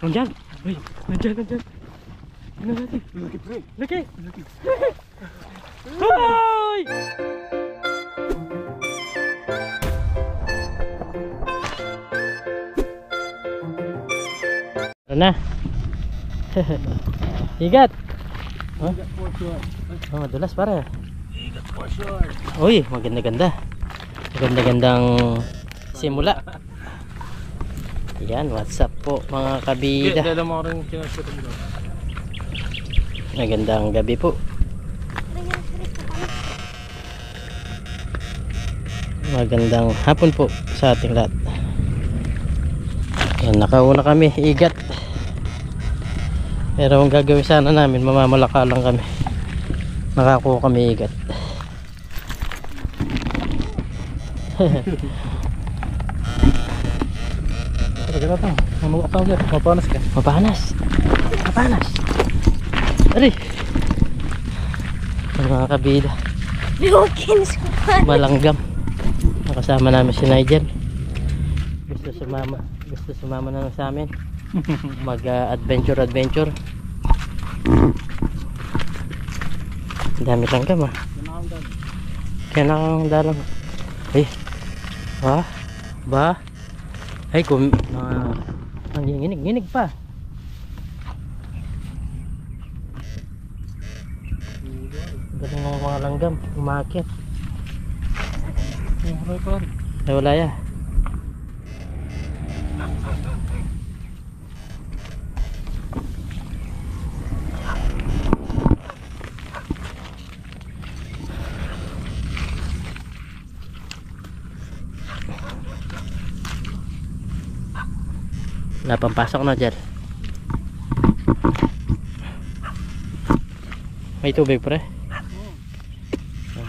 Nandyan. Uy, nandyan. Tingnan natin. Laki pre. Laki. Hoy! Tara na. Igat. Huh? Igat for sure. Oh, madulas para. Igat for sure. Uy, maganda-ganda. Maganda-gandang simula. Yan, what's up po mga kabida. Dala mo rin kinashoot mo. Magandang gabi po. Magandang hapon po sa ating lahat. Yan, nakauna kami, igat. Pero ang gagawin sana namin, mamamalaka lang kami. Nakakuha kami igat. Tagara ta. Ano ka tawag? Mapanas ka. Mapanas. Ari. Mga kabida. Malanggam. Nakasama namin si Nigel. Gusto sumama na sa amin. Mag-adventure. Dami langgam ah. Kaya nakang dalang. Eh. Ba? Ay, nginig pa. Galing ng mga langgam, umakit. Ay, wala ya. Napampasok na dyan. May tubig pre.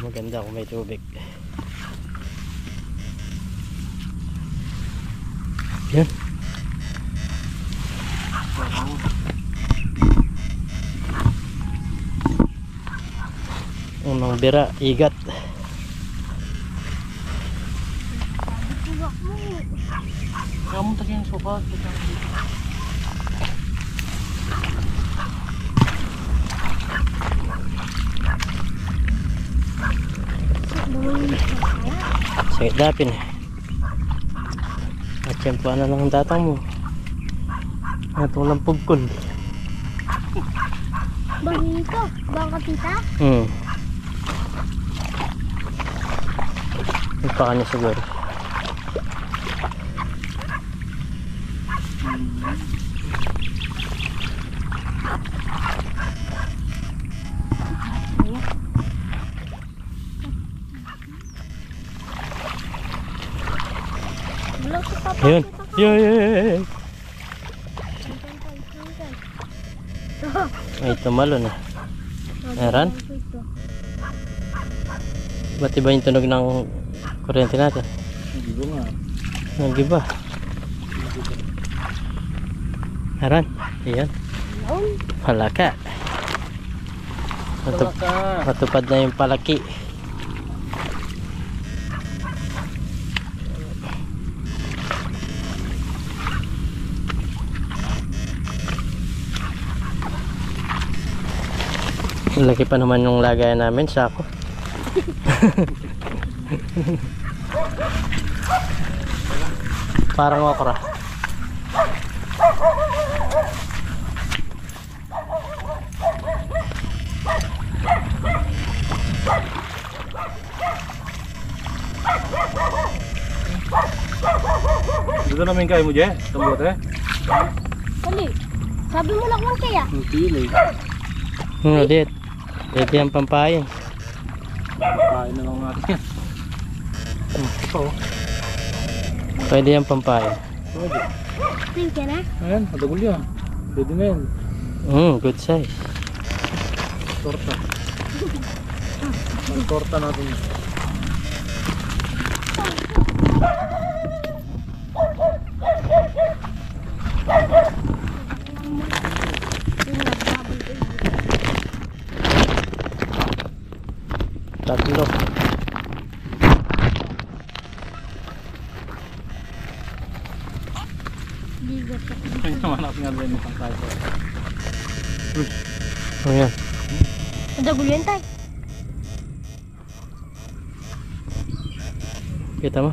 Maganda kung may tubig. Yan. Unang bira, igat. Kamu tadi yang sofa kita. Sakit dapin eh. At siyempre na lang ang tatang mo. Atong lang pugkol. Bagito, baka tita? Nagpaka niya siguro. Ayun. Yay! Ay, tumalon eh. Meron? Ba't iba yung tunog ng kuryente natin? Hindi nga. Nag-iba. Meron? Ayan. Palaka. Matupad na yung palaki. Laki pa naman yung lagayan namin, sako. Parang okra. Dito namin kayo mo, Je? Tambot eh? Kali, sabi mo na kung kaya? Hindi Dit. Dit yung pampayin. kain na lang natin yan. Ito. Pwede yung pampayin. Pwede. Tingka na? Ayan, madagol yan. Pwede na yan. Good size. Torta. Ang torta natin yan. Tatlo. Bigat. naman natin nga rin isang tayo. Ayan. Ang dagulo yan tay. Kita mo?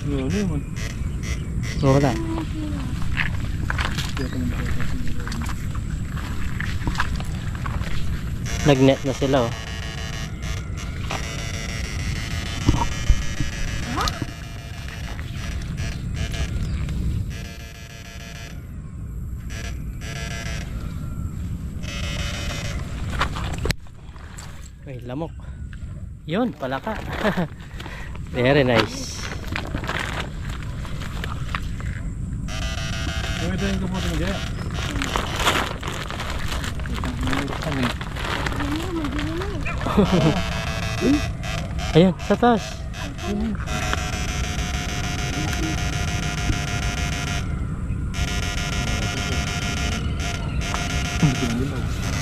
Ano yun? Wala. Nag-net na sila oh. Ay, lamok. Yun, palaka. Very nice. Ito yung kamote mo dyan. Ayan, sa taas.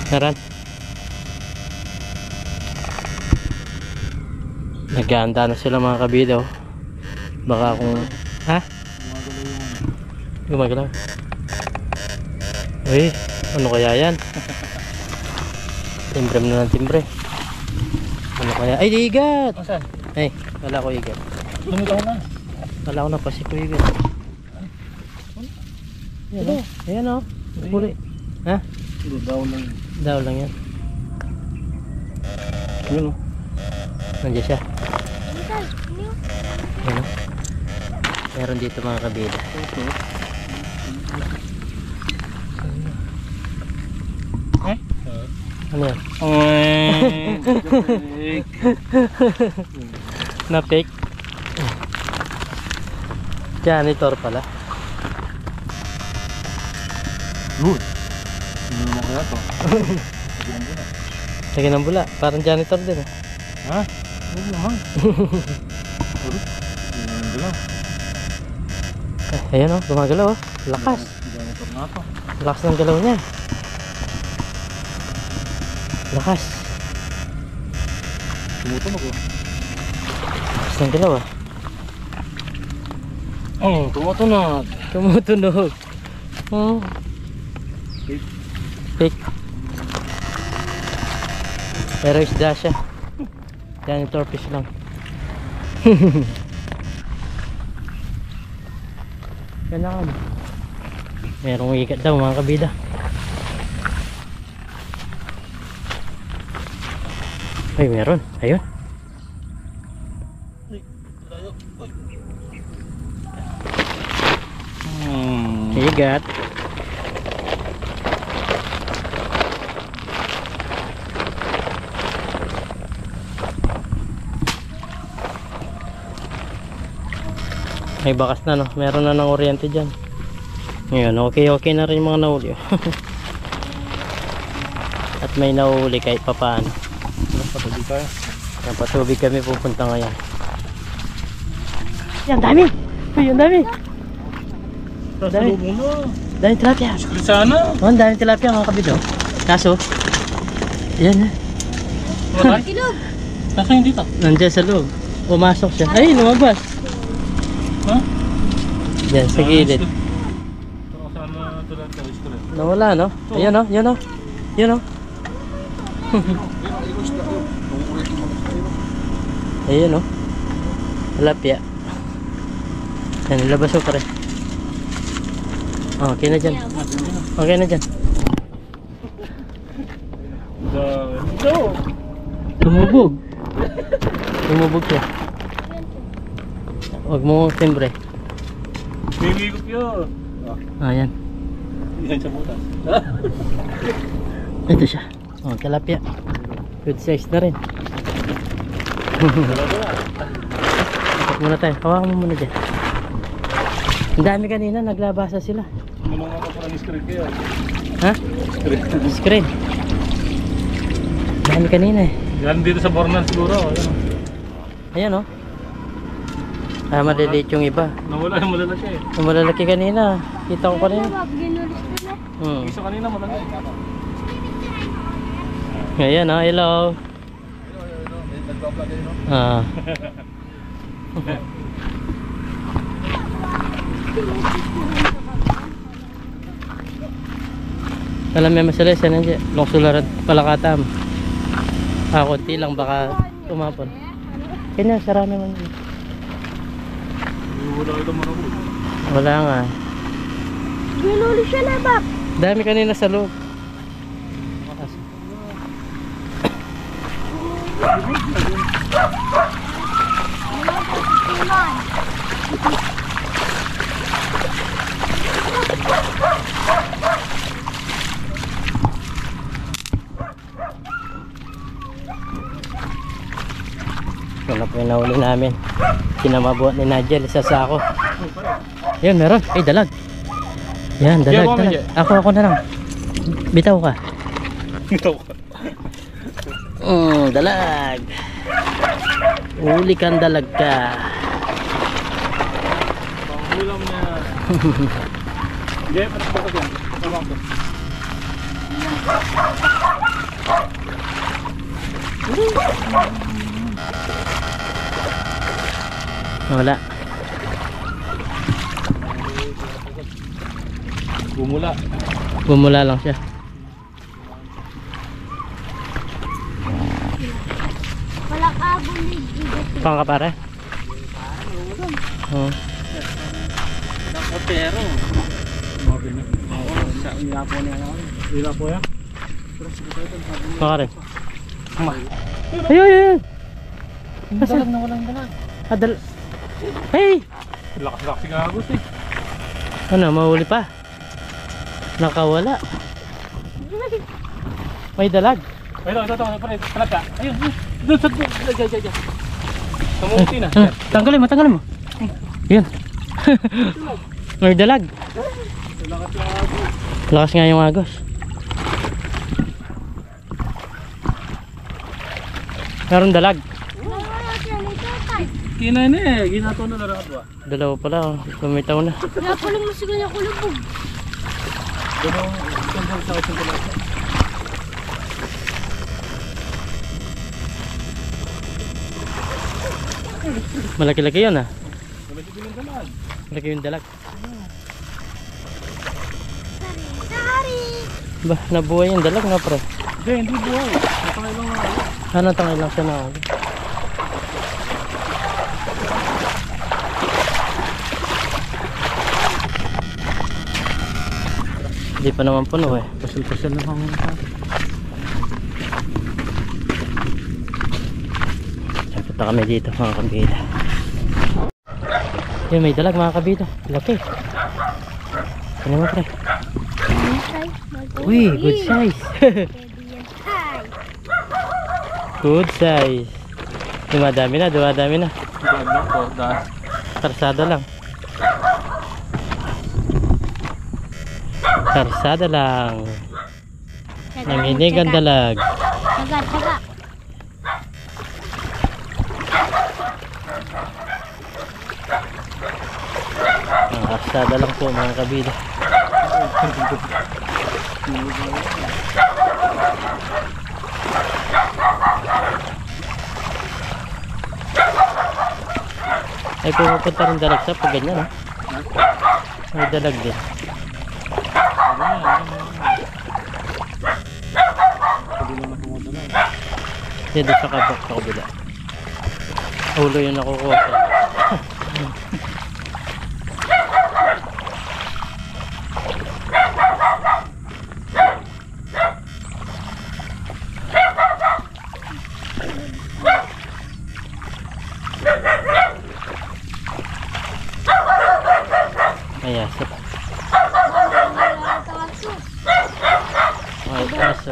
Naran. Nag-aanda na sila mga kabida oh. Baka kung... Ha? Gumagalaw. Uy, ano kaya yan? Timbre mo na ng timbre. Ano kaya? Ay, igat! Saan? Ay, wala ko igat. Lumitaw na. Wala ko na pasi ko igat. Ayan o. Ayan o. Huli. Ha? Daw lang. Daw lang yan. Yun o. Nandiyan siya. Ano tay? Ano yun? Ayan o. Meron dito mga kabida. Ano yan? Na-fake. Janitor pala. Good. Ano mo kaya to? Lagi ng bula. Parang janitor din eh. Ha? Ano naman? Gumagalaw. Ayan o, gumagalaw o. Lakas. Janitor na to. Lakas ng galaw niya. Lakas. Tumutunog o. Lakas ng galaw ah. Oh, tumutunog. Tumutunog. Oh. Fake. Pero isda siya. Janitor fish lang. Kailangan. Merong ikat daw mga kabida. Ay, meron. Ayun. Igat. May bakas na no. Meron na ng oriente dyan. Ngayon, okay na rin mga nahuli. At may nahuli kahit papaano. Patuloy tayo. Napatubig kami pupunta ngayon. Yan, dami! Uy, ang dami! Dami. Lubong na. Dami tilapia. Sana. Oh, ang dami tilapia mga kabito. Kaso, yan Wala. Kilog. Nasaan yung dito? nandiyan sa loob. Pumasok siya. Ay, lumabas. Ha? Diyan, sa gilid. Sana tulad ka. Nawala, no? Ayan, no? Yan, no? Yan, no? Ayan, no? Tilapia. Yan, nilabas ko pa rin. Oh, okay na dyan. Okay na dyan. Tumubog. Tumubog siya. Huwag mo timbre. Mimigop yun. Ayan. Yan sa butas. Ito siya. Oh, tilapia. Good size na rin. Ikot muna tayo. Hawakan mo muna dyan. Ang dami kanina. Naglabasa sila. Manong ako parang screen kayo. Ha? Screen. Ang dami kanina eh. Yan dito sa Bornan siguro. Ayan oh. Ah, maliliit yung iba. Nawala yung malalaki eh. Yung malalaki kanina. Kita ko kanina. Ginulis ko na. Isa kanina malalaki. Ayan oh, hello. Ah. Alam mo masalis yan nandiyan. Long sularan palakatam. Konti lang baka tumapon. Kanya sarami man. Wala ito manahuli. Wala nga. Ginuli siya na, Bap. Dami kanina sa loob. Yun na po yung nahuli namin. Sinamabuhat ni Nigel, isa sa ako. Yun, meron. Ay, dalag. Yan, dalag, Yan, dalag. Ako na lang. Bitaw ka. Dalag. Uli kang dalag ka. Pangulam niya. Hindi, parang bakit yan? Tama ko. Wala. Bumula. Bumula lang siya. Walang abon ni Gigot. Pang ka pare? Oo. Pero. Okay na. Sa ilapo niya lang. Ilapo yan? Pang ka rin. Ayun, ayun. Dalag na walang dalag. Hey! Lakas-lakas si Gagos eh. Ano, mahuli pa? Nakawala. May dalag. Ayun, ito, pare, talaga. Ayun, doon sa diyan. Samuti na. Tanggalin mo. Yun. May dalag. Lakas nga yung agos. Meron dalag. Kina na eh, ginato na lahat ba? Dalawa pala, lumitaw na. Napuling mo siguro yung kulubog. Doon ang sa akin pala. Malaki-laki yun ah. Malaki din yung dalag. Malaki yung dalag. Sorry. Bah, nabuhay yung dalag nga pre. Hindi buhay. Natangay lang na ako. Ano, tangay lang siya na ako. Hindi pa naman puno eh. Pasal-pasal na hangin sa akin. Punta kami dito mga kabida. Yun, may dalag mga kabida. Laki. Ano mo pre? Uy, good size. Good size. Dumadami na. Daan lang po, daan. Karsada lang. Karsada lang. Nanginig ang dalag. Taga. Karsada lang po mga kabida. Ay pupunta rin dalag sa pag ganyan ha. May dalag din. Dito sa kabak sa kabila. Ulo yung nakukuha. Ayan, sa ay, aso.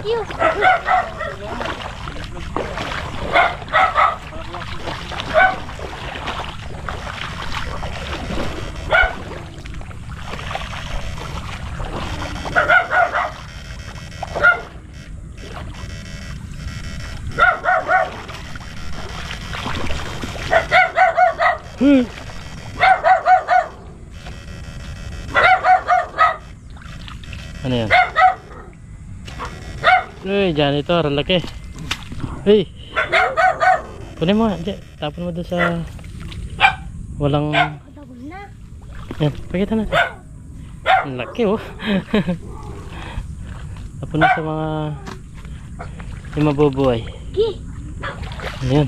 Ano yan? Uy, janitor, laki. Uy, kunin mo, tapon mo doon sa walang yan, pakita natin. Ang laki oh. Napuno sa mga yung mabubuhay. Ki. Ayan.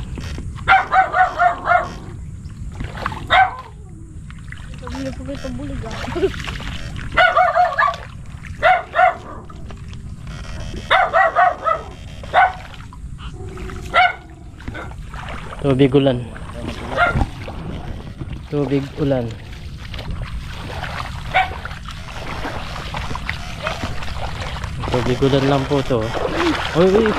Pabili po kayo pabulig ah. Tubig ulan. Tubig ulan. Tubig ulan lang po to. Uy, uy.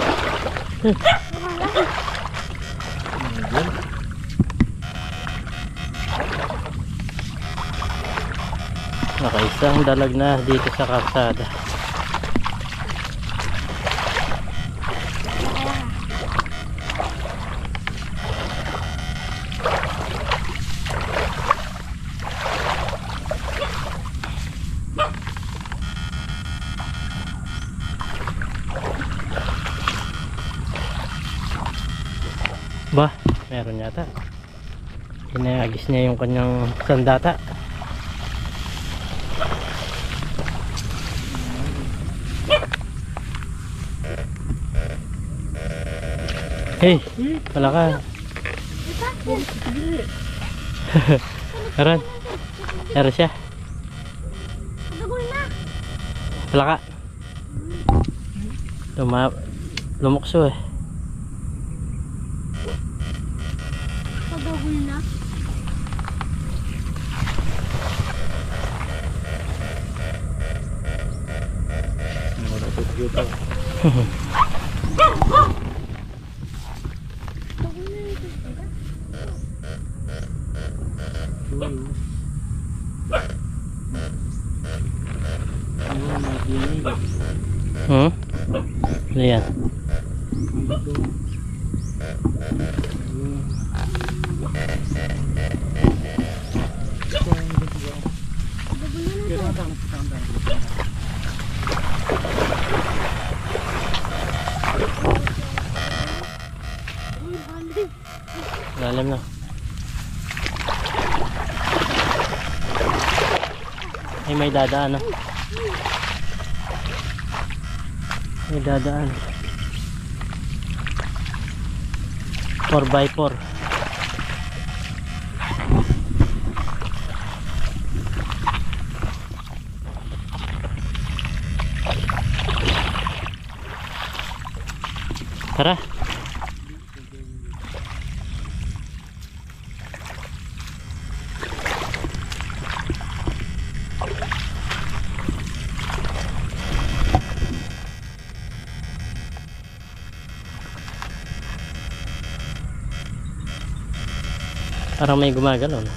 Nakaisang dalag na dito sa kalsada. Ba, meron yata. Inayagis niya yung kanyang sandata. Hey, wala ka. Meron. Meron siya. Dagol na. Wala ka. Lumukso eh. Dagol na. Hmm? Ano yan? Lalim na. Ay, may dadaan na. May dadaan. 4x4. Tara. Parang may gumagalaw no?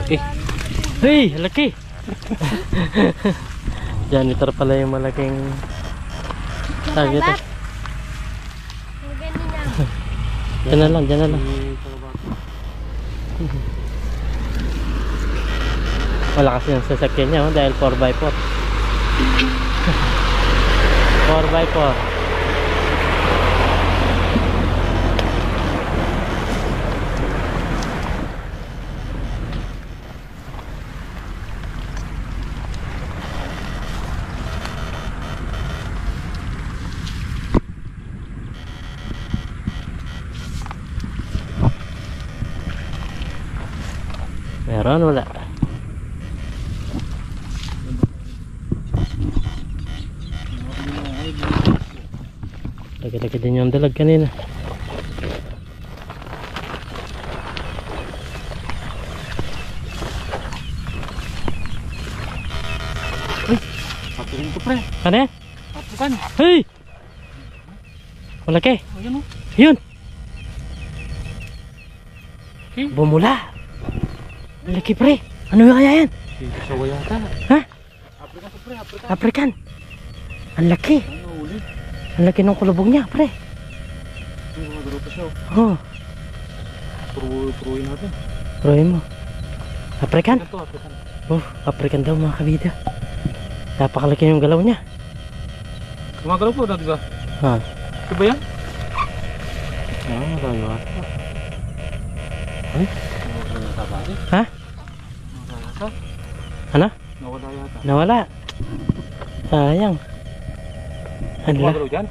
Okay. Hey, laki! Janitor pala yung malaking target. Diyan na lang, diyan na lang. Malakas yung sasakyan niya dahil 4x4. 4x4. Meron wala? Lagi-lagi din yung dalag kanina. Ay, patuloy ko pre. Ano yan? Patukan. Hey! Malaki. Ayun o. Yun! Okay. Bumula! Malaki pre! Ano yung kaya yan? Sawa yata. Ha? African to pre, African. African! Ang laki! Ano uli? Ang laki ng kulubog niya pre! Ay, mga pa siya. Oh, Puruin natin. prohin mo. African? Ito, African. Oh, African daw mga kabida. Napakalaki yung galaw niya. Gumagalaw po dati ba? Ha? Ito ba yan? Malayo ata. Ay, nawala yata pare. Ha? Nawala yata. Ano? Nawala yata. Nawala. Sayang. Hala? Magalaw dyan?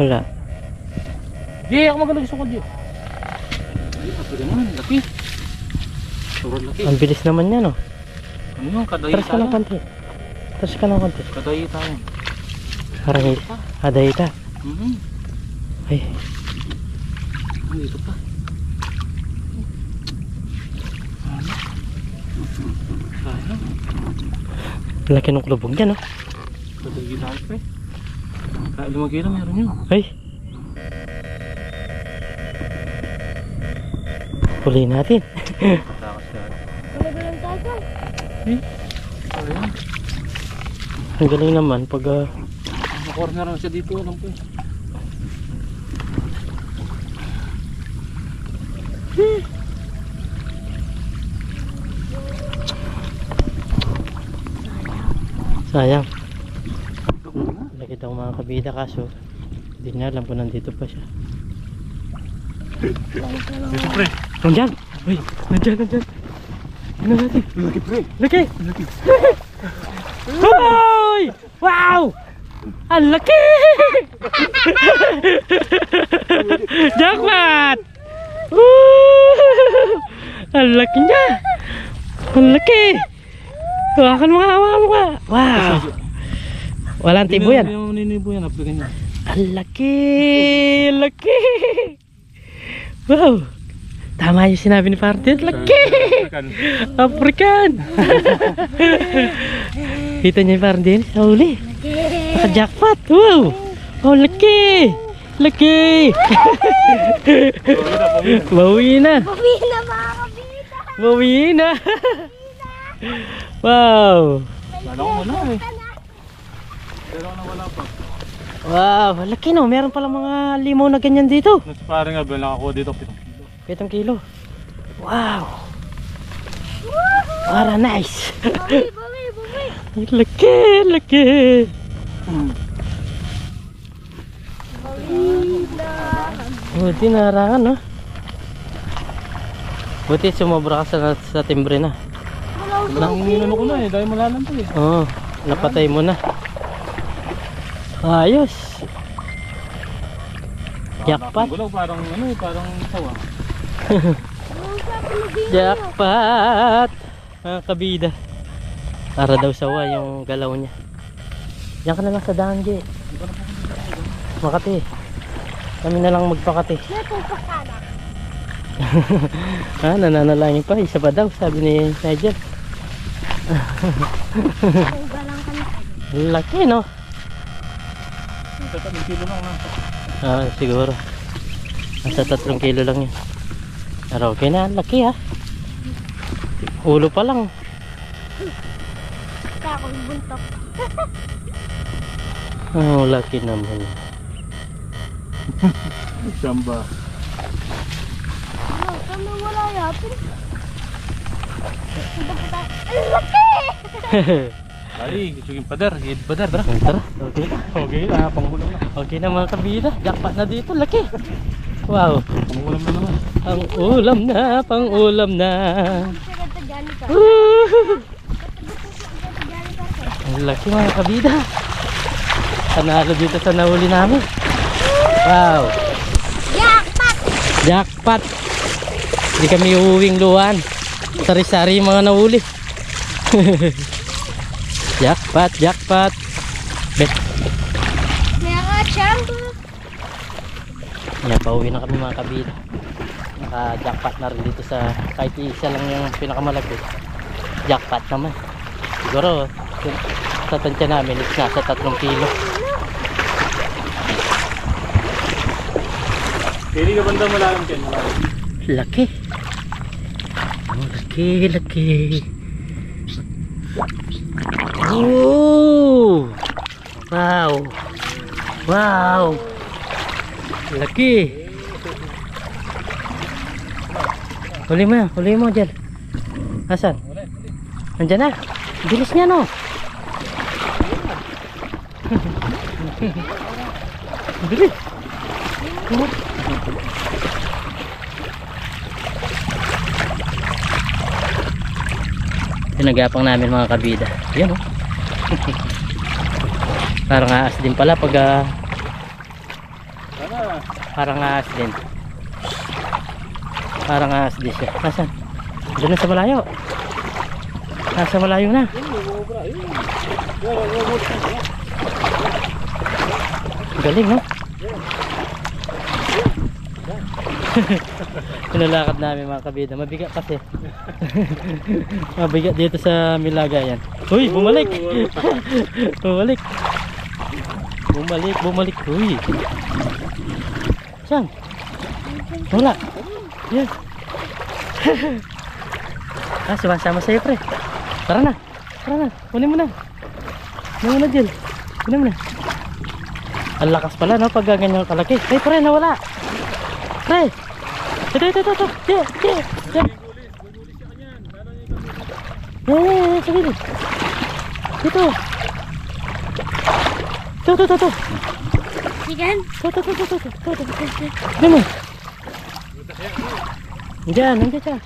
Wala. Di, ako magalaw sa kanya. Ay, patuloy naman. Laki. Sobrang laki. Ang bilis naman yan, oh. Ano yung kadayi Tras ka ng konti. Tras ka ng konti. Kadayi tayo. Parang adayita. Ay, Dito pa. Sayang. laki ng klubog yan, oh. Kadayi tayo pa eh. Kaya lumagay na meron yun. Ay. Huli natin. Patakas ka. Malagalang tayo. Ayan. Ang galing naman pag Nakorner na siya dito. Alam ko eh. sayang. Laki daw mga kabida kaso hindi niya alam kung nandito pa siya. Dito pre. Nandyan! Uy! Nandyan! Ano natin? Laki pre. Laki! Hoy! Wow! Ang laki! Jackpot! Woo! Ang laki niya! Ang laki! Hawakan mo nga! Wow! Walang tibo yan. Hindi mo ninibo yan. Aplikan niya. Ang laki! Laki! Wow! Tama yung sinabi ni Partner. Laki! African! Kita niyo yung Partner? Sa huli. Naka-jackpot! Wow! Oh, laki! Laki! Bawi na! Bawi na mga kabita. Bawi na! Wow! Lalo ko wala eh. Lalo ko na wala pa. Wow! Laki no! Meron pala mga limaw na ganyan dito. Mas parang nga, nakakuha dito 7 kilo. 7 kilo. Wow! Para nice! Bawi. Laki! Laki! Buti narangan, no? Buti sumobra ka sa timbre na. Nanginginan ko na eh, dahil malalam pa eh. Oo, napatay mo na. Ayos! Jackpot! Gulaw, parang ano eh, parang sawa. Jackpot! Mga kabida. Para daw sawa yung galaw niya. Diyan ka na lang sa daan, Jay. Makati. Kami na lang magpakati. Napupasana. Ha, nananalangin pa. Isa pa daw, sabi ni Nigel. Galang ka na. Laki, no? 3 kilo lang na. Ah, siguro. Nasa 3 kilo lang yun. Pero okay na, laki ha. Ulo pa lang. Kaya akong buntok. Oh, laki naman. Samba. Ano, kami wala yapin. Ang laki! Ay, gusto pader, hid pader, tara. Tara, okay. Okay, pangulam na. Okay na mga kabida. Jackpot na dito, laki. Wow. Pangulam na naman. Ang ulam na, pang ulam na. Tagad-tagani ka. Woo! Tagad-tagani ka. Ang laki mga kabida. Panalo dito sa nahuli namin. Wow. Jackpot! Jackpot. Hindi kami uuwing luwan. Sari-sari yung mga nahuli. Jackpot, jackpot. Bet. Meron chambo. Yan, pauwi na kami mga kabida. Naka-jackpot na rin dito sa kahit isa lang yung pinakamalaki. Jackpot naman. Siguro sa tansya namin it's nasa 3 kilo. Pili ka banda malalam dyan, malalam. Laki. Oh, laki. Oh! Wow. Wow. Laki. Huli mo dyan. Asan? Nandyan na. Bilis niya, no? Bilis. Pinagapang namin mga kabida. Yan oh. Parang aas din pala pag parang aas din. Parang aas din siya. Nasaan? Doon na sa malayo. Nasa malayo na. Galing no? Pinalakad namin mga kabida. Mabigat kasi. Mabigat dito sa Milaga yan. Uy, bumalik. Bumalik. Bumalik. Uy. Saan? Wala. Yan. Sumasama sa'yo pre. Tara na. Kunin mo na. Kunin mo na Jill. Kunin mo na. Ang lakas pala no pag ganyan kalaki. Pre, nawala. Pre. Ito. Yan. Sige. Ito. Ito. Chicken? Ito. Ano mo? Nandiyan siya.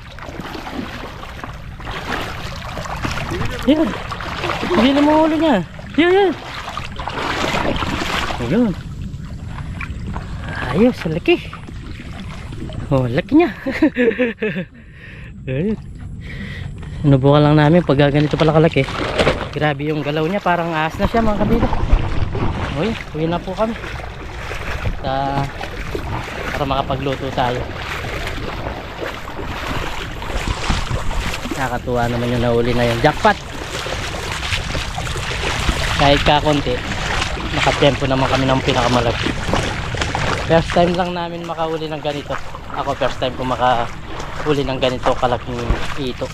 Yan. Hindi mo ulo niya. Yan. Ayun. Ayos, laki. Oh, laki niya. Ayun. Sinubukan lang namin pag ganito pala kalaki. Grabe yung galaw niya, parang ahas na siya mga kabida. Uwi na po kami. Para makapagluto tayo. Nakakatuwa naman yung nahuli na yun. Jackpot! Kahit kakunti, nakatempo naman kami ng pinakamalaki. First time lang namin makahuli ng ganito. Ako first time ko makahuli ng ganito kalaking ito.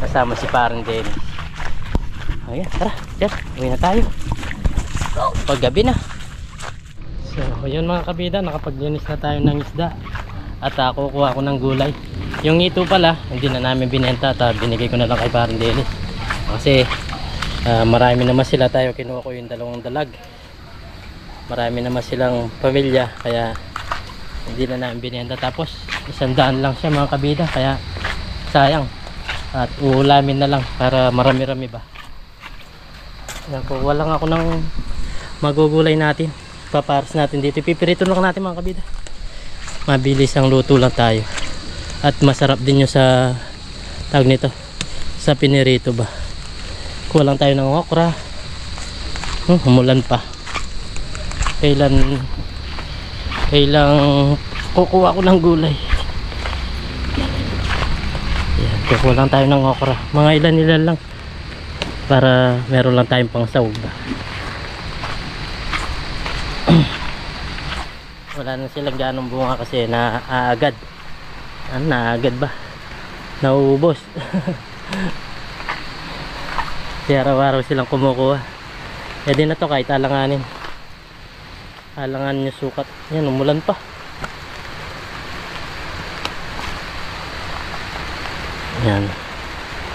Kasama si parang Dennis. Ayan, tara, dyan, uwi na tayo. Paggabi na. So, ayun mga kabida, nakapaglinis na tayo ng isda. At kukuha ko ng gulay. Yung ito pala, hindi na namin binenta at binigay ko na lang kay parang Dennis. Kasi marami naman sila, tayo kinuha ko yung 2 dalag. Marami naman silang pamilya, kaya hindi na namin binenta. Tapos 100 lang siya mga kabida, kaya sayang. At uulamin na lang para marami-rami ba. Yan, kuha lang ako ng magugulay natin. Paparas natin dito. Pipirito lang natin mga kabida. Mabilis ang luto lang tayo. At masarap din yung sa tawag nito, sa pinirito ba. Kuha lang tayo ng okra. Umulan pa. Kailan kukuha ko ng gulay. Yan, kukuha lang tayo ng okra. Mga ilan lang. Para meron lang tayong pang sahog ba. Wala na silang ganong bunga kasi naagad. Naagad ba? Nauubos. Kaya araw-araw silang kumukuha. Kaya din na to kahit alanganin. Alanganin yung sukat. Yan, umulan pa. Yan.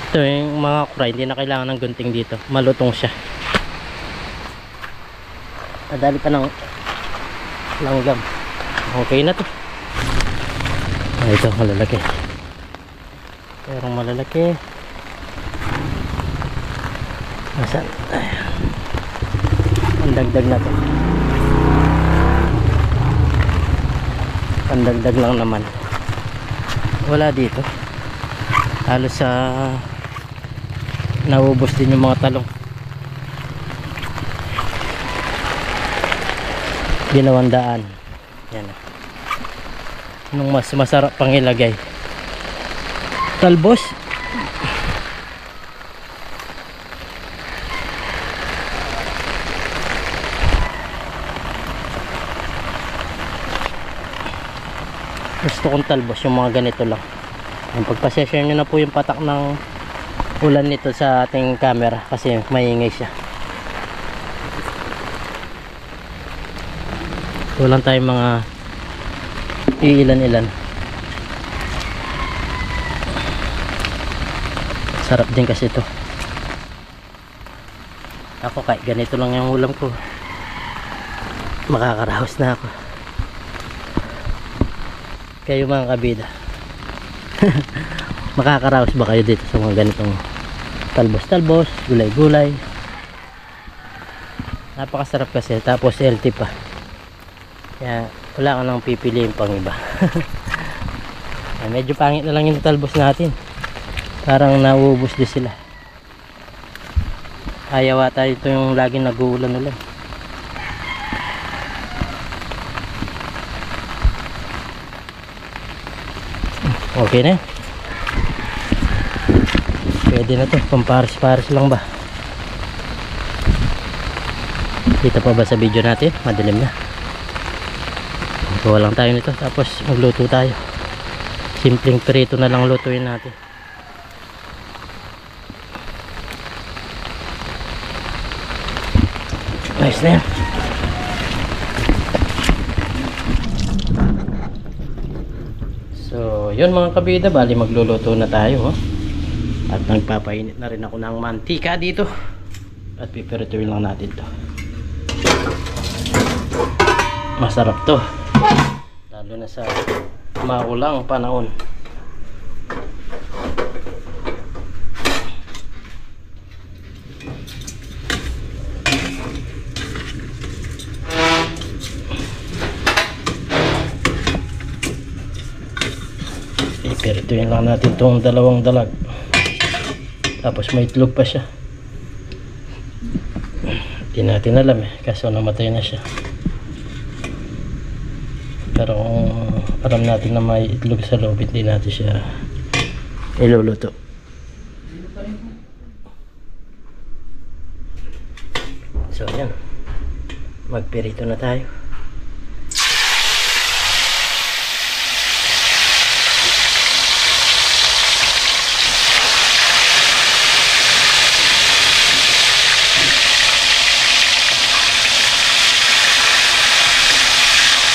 Ito yung mga okra, hindi na kailangan ng gunting dito. Malutong siya. Nadali pa ng langgam. Okay na to. Ito, malalaki. Pero malalaki. Nasaan? Ang dagdag na to. Ang dagdag lang naman. Wala dito. Halos sa naubos din yung mga talong. Ginawandaan. Yan. Anong mas masarap pang ilagay? Talbos. Gusto kong talbos yung mga ganito lang. Pagpaseshare nyo na po yung patak ng ulan nito sa ating camera kasi maingay siya. Walang tayong mga iilan-ilan. Sarap din kasi ito. Ako kahit ganito lang yung ulam ko, makakaraos na ako. Kayo mga kabida, Makakaraos ba kayo dito sa mga ganitong talbos-talbos, gulay-gulay? Napakasarap kasi, tapos healthy pa. Kaya wala ka nang pipiliin pang iba. Medyo pangit na lang yung talbos natin. Parang nauubos din sila. Ayaw ata ito yung laging nag-uulan ulan. Okay na. Pwede na to, pampares-pares lang ba? Kita pa ba sa video natin? Madilim na. Gawa lang tayo nito, tapos magluto tayo. Simpleng prito na lang lutuin natin. Nice na yan. So yun mga kabida, bali magluluto na tayo, oh. At nagpapainit na rin ako ng mantika dito. At pipirituin lang natin to. Masarap to, lalo na sa maulang panahon. Pipirituin lang natin itong dalawang dalag. Tapos may itlog pa siya. Hindi natin alam kaso namatay na siya. Pero kung alam natin na may itlog sa loob, hindi natin siya iluluto. So yan, magpirito na tayo.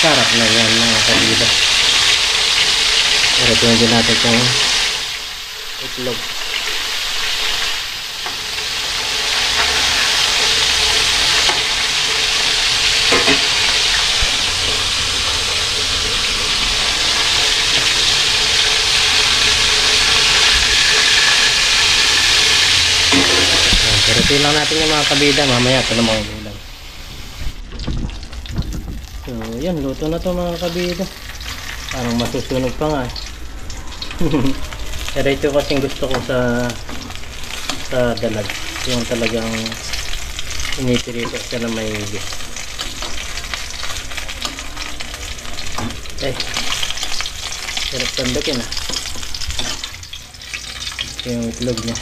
Sarap na yan mga kabida. Pero din natin itong itlog. Pero lang natin yung mga kabida. Mamaya ito na mga gulay. So yan, luto na to mga kabida. Parang masusunog pa nga. Pero ito kasing gusto ko sa dalag, yung talagang inipirito siya na may sarap tandakin yung itlog niya.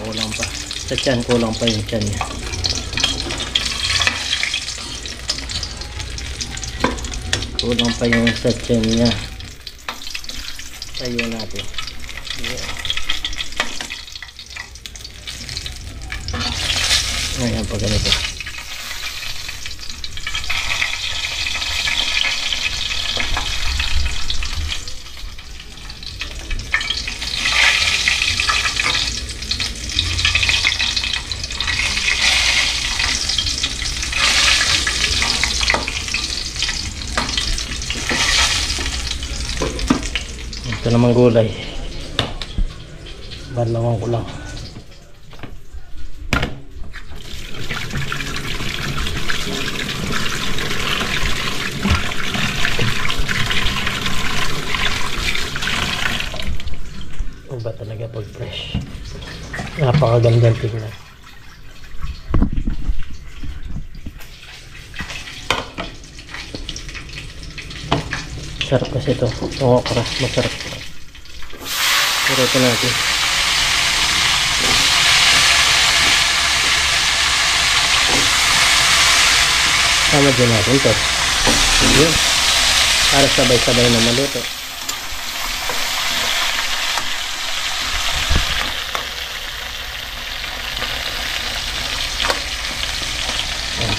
Kulang pa sa tiyan, kulang pa yung tiyan niya. Kulang pa yung sa tiyan niya. Tayo natin. Ayan pa ganito. Ito naman gulay. Balawan ko lang. Iba talaga pag fresh. Napakagandang tingnan. Sarap kasi ito. Itong okra, masarap. Pero ito natin. Tama dyan natin ito. Yun. Para sabay-sabay na maluto.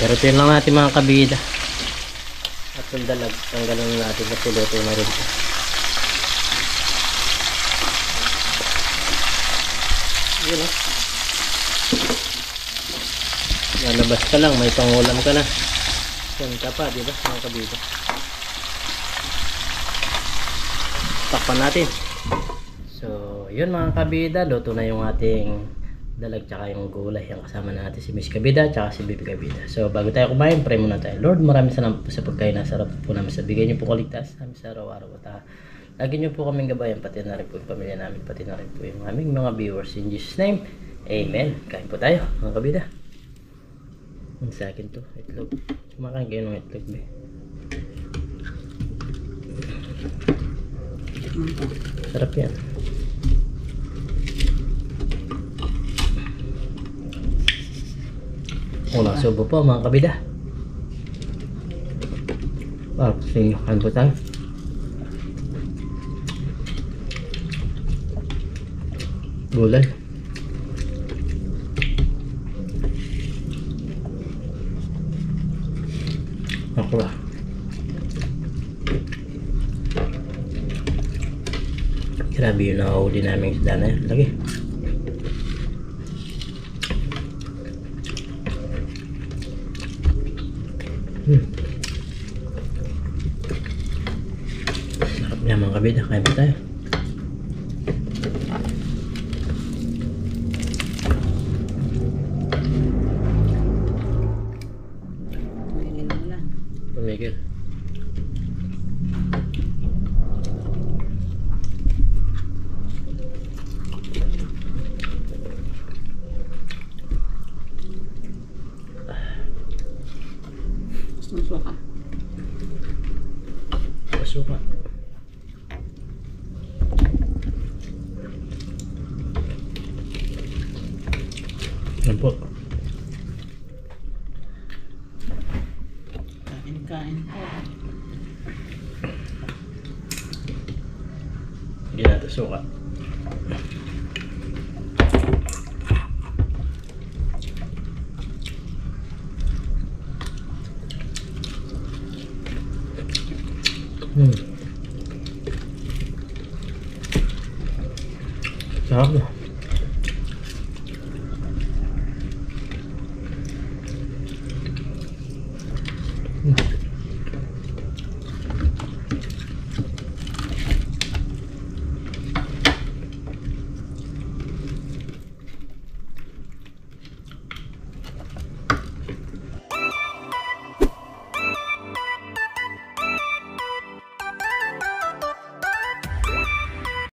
Pero ito lang natin mga kabida. At yung dalag, tanggalan natin kasi luto na rin ito. Yun o. Lalabas ka lang, may pangulam ka na. Yan ka pa, diba mga kabida? Takpan natin. So, yun mga kabida, luto na yung ating dalag tsaka yung gulay. Ang kasama natin si Miss Kabida tsaka si Bibi Kabida. So, bago tayo kumain, pray muna tayo. Lord, maraming salamat po sa pagkain na sarap po namin sa bigay niyo po kaligtas namin sa araw-araw. At lagi niyo po kaming gabayan, pati na rin po yung pamilya namin, pati na rin po yung aming mga viewers. In Jesus' name, Amen. Kain po tayo mga kabida. Ang sa akin to, itlog. Kumakain kayo ng itlog, be. Sarap yan. Walang subo po mga kabida. Sige, kain po tayo. Gulay. Ako ba? Grabe yung nakahuli namin isda na yan. Lagi. Sarap niya mga kabida. Kain pa tayo. Tumigil. Suka. Pasuka. Yan po. Kain po. Hindi natin suka. Sarap na.